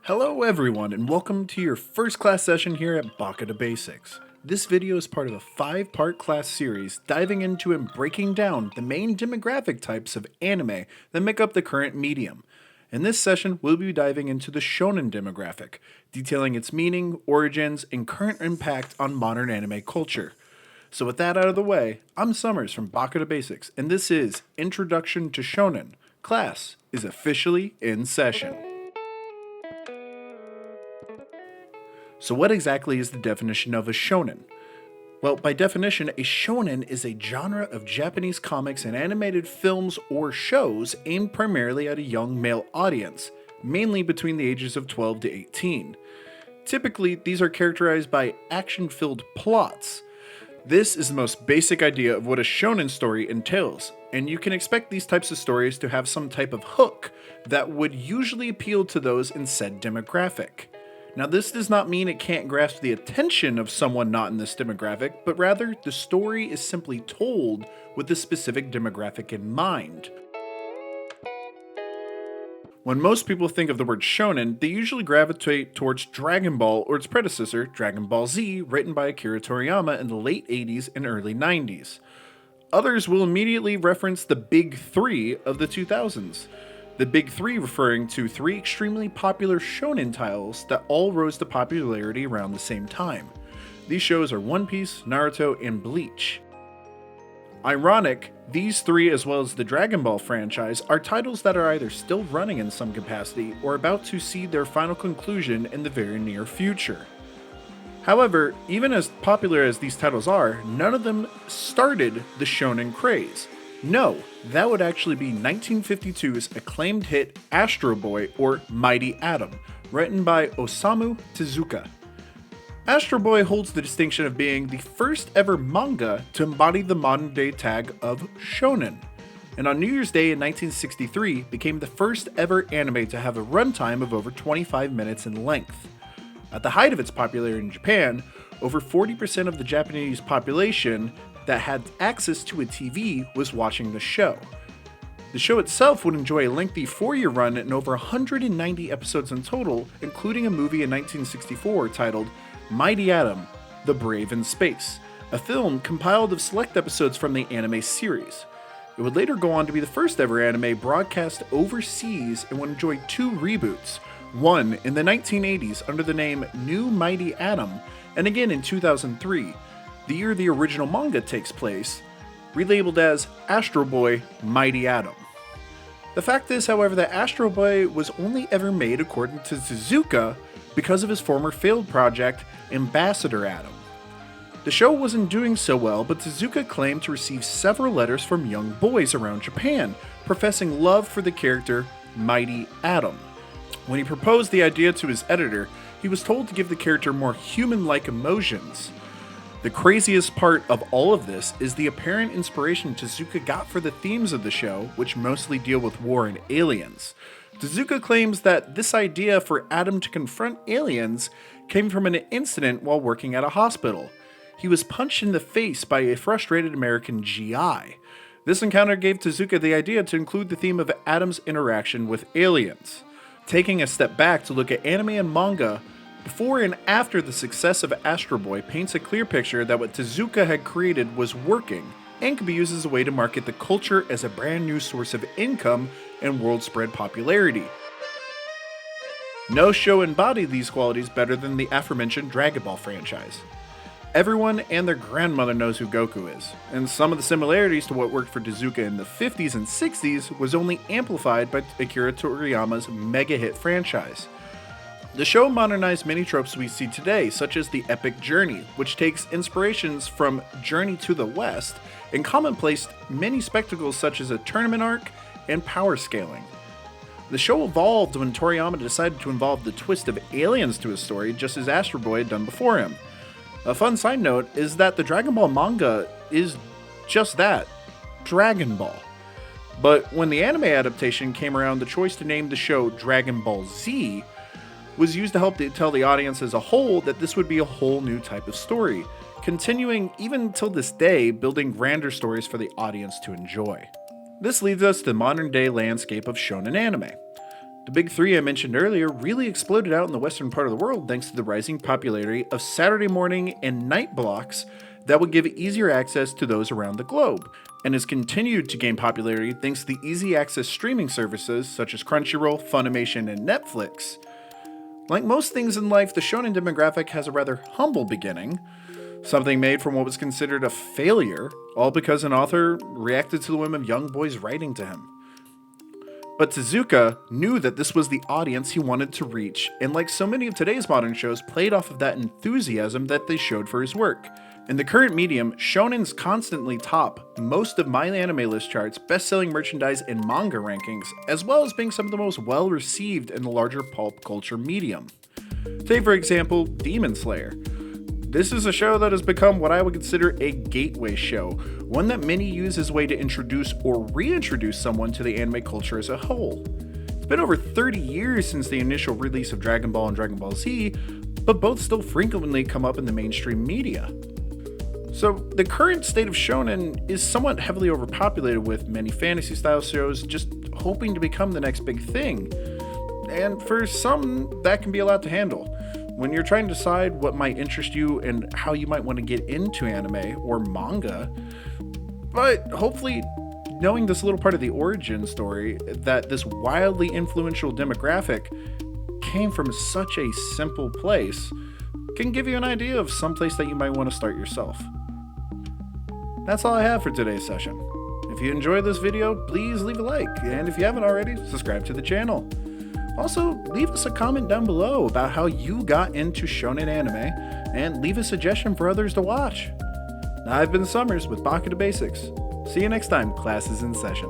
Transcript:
Hello everyone and welcome to your first class session here at Baka to Basics. This video is part of a 5-part class series diving into and breaking down the main demographic types of anime that make up the current medium. In this session, we'll be diving into the Shonen Demographic, detailing its meaning, origins, and current impact on modern anime culture. So with that out of the way, I'm Summers from Baka to Basics, and this is Introduction to Shonen. Class is officially in session. So what exactly is the definition of a shonen? Well, by definition, a shonen is a genre of Japanese comics and animated films or shows aimed primarily at a young male audience, mainly between the ages of 12 to 18. Typically, these are characterized by action-filled plots. This is the most basic idea of what a shonen story entails, and you can expect these types of stories to have some type of hook that would usually appeal to those in said demographic. Now, this does not mean it can't grasp the attention of someone not in this demographic, but rather the story is simply told with the specific demographic in mind. When most people think of the word shonen, they usually gravitate towards Dragon Ball or its predecessor, Dragon Ball Z, written by Akira Toriyama in the late 80s and early 90s. Others will immediately reference the big three of the 2000s. The big three referring to 3 extremely popular shonen titles that all rose to popularity around the same time. These shows are One Piece, Naruto, and Bleach. Ironic, these 3 as well as the Dragon Ball franchise are titles that are either still running in some capacity or about to see their final conclusion in the very near future. However, even as popular as these titles are, none of them started the shonen craze. No, that would actually be 1952's acclaimed hit Astro Boy or Mighty Atom, written by Osamu Tezuka. Astro Boy holds the distinction of being the first ever manga to embody the modern day tag of shonen, and on New Year's Day in 1963 became the first ever anime to have a runtime of over 25 minutes in length. At the height of its popularity in Japan, over 40% of the Japanese population that had access to a TV was watching the show. The show itself would enjoy a lengthy 4-year run and over 190 episodes in total, including a movie in 1964 titled Mighty Atom: The Brave in Space, a film compiled of select episodes from the anime series. It would later go on to be the first ever anime broadcast overseas and would enjoy 2 reboots, one in the 1980s under the name New Mighty Atom, and again in 2003, the year the original manga takes place, relabeled as Astro Boy Mighty Atom. The fact is, however, that Astro Boy was only ever made according to Tezuka because of his former failed project, Ambassador Atom. The show wasn't doing so well, but Tezuka claimed to receive several letters from young boys around Japan, professing love for the character Mighty Atom. When he proposed the idea to his editor, he was told to give the character more human-like emotions. The craziest part of all of this is the apparent inspiration Tezuka got for the themes of the show, which mostly deal with war and aliens. Tezuka claims that this idea for Atom to confront aliens came from an incident while working at a hospital. He was punched in the face by a frustrated American GI. This encounter gave Tezuka the idea to include the theme of Atom's interaction with aliens. Taking a step back to look at anime and manga, before and after the success of Astro Boy paints a clear picture that what Tezuka had created was working and could be used as a way to market the culture as a brand new source of income and world-spread popularity. No show embodied these qualities better than the aforementioned Dragon Ball franchise. Everyone and their grandmother knows who Goku is, and some of the similarities to what worked for Tezuka in the 50s and 60s was only amplified by Akira Toriyama's mega-hit franchise. The show modernized many tropes we see today, such as the epic journey, which takes inspirations from Journey to the West and commonplaced many spectacles such as a tournament arc and power scaling. The show evolved when Toriyama decided to involve the twist of aliens to his story, just as Astro Boy had done before him. A fun side note is that the Dragon Ball manga is just that, Dragon Ball. But when the anime adaptation came around, the choice to name the show Dragon Ball Z was used to help tell the audience as a whole that this would be a whole new type of story, continuing even till this day building grander stories for the audience to enjoy. This leads us to the modern day landscape of shonen anime. The big three I mentioned earlier really exploded out in the western part of the world thanks to the rising popularity of Saturday morning and night blocks that would give easier access to those around the globe, and has continued to gain popularity thanks to the easy access streaming services such as Crunchyroll, Funimation, and Netflix. Like most things in life, the Shonen Demographic has a rather humble beginning, something made from what was considered a failure, all because an author reacted to the whim of young boys writing to him. But Tezuka knew that this was the audience he wanted to reach, and like so many of today's modern shows, played off of that enthusiasm that they showed for his work. In the current medium, shonens constantly top most of My Anime List charts, best-selling merchandise, and manga rankings, as well as being some of the most well-received in the larger pulp culture medium. Take, for example, Demon Slayer. This is a show that has become what I would consider a gateway show, one that many use as a way to introduce or reintroduce someone to the anime culture as a whole. It's been over 30 years since the initial release of Dragon Ball and Dragon Ball Z, but both still frequently come up in the mainstream media. So, the current state of shonen is somewhat heavily overpopulated with many fantasy-style shows just hoping to become the next big thing. And for some, that can be a lot to handle. When you're trying to decide what might interest you and how you might want to get into anime or manga, but hopefully knowing this little part of the origin story, that this wildly influential demographic came from such a simple place, can give you an idea of some place that you might want to start yourself. That's all I have for today's session. If you enjoyed this video, please leave a like, and if you haven't already, subscribe to the channel. Also, leave us a comment down below about how you got into shonen anime, and leave a suggestion for others to watch. I've been Summers with Baka to Basics. See you next time, class is in session.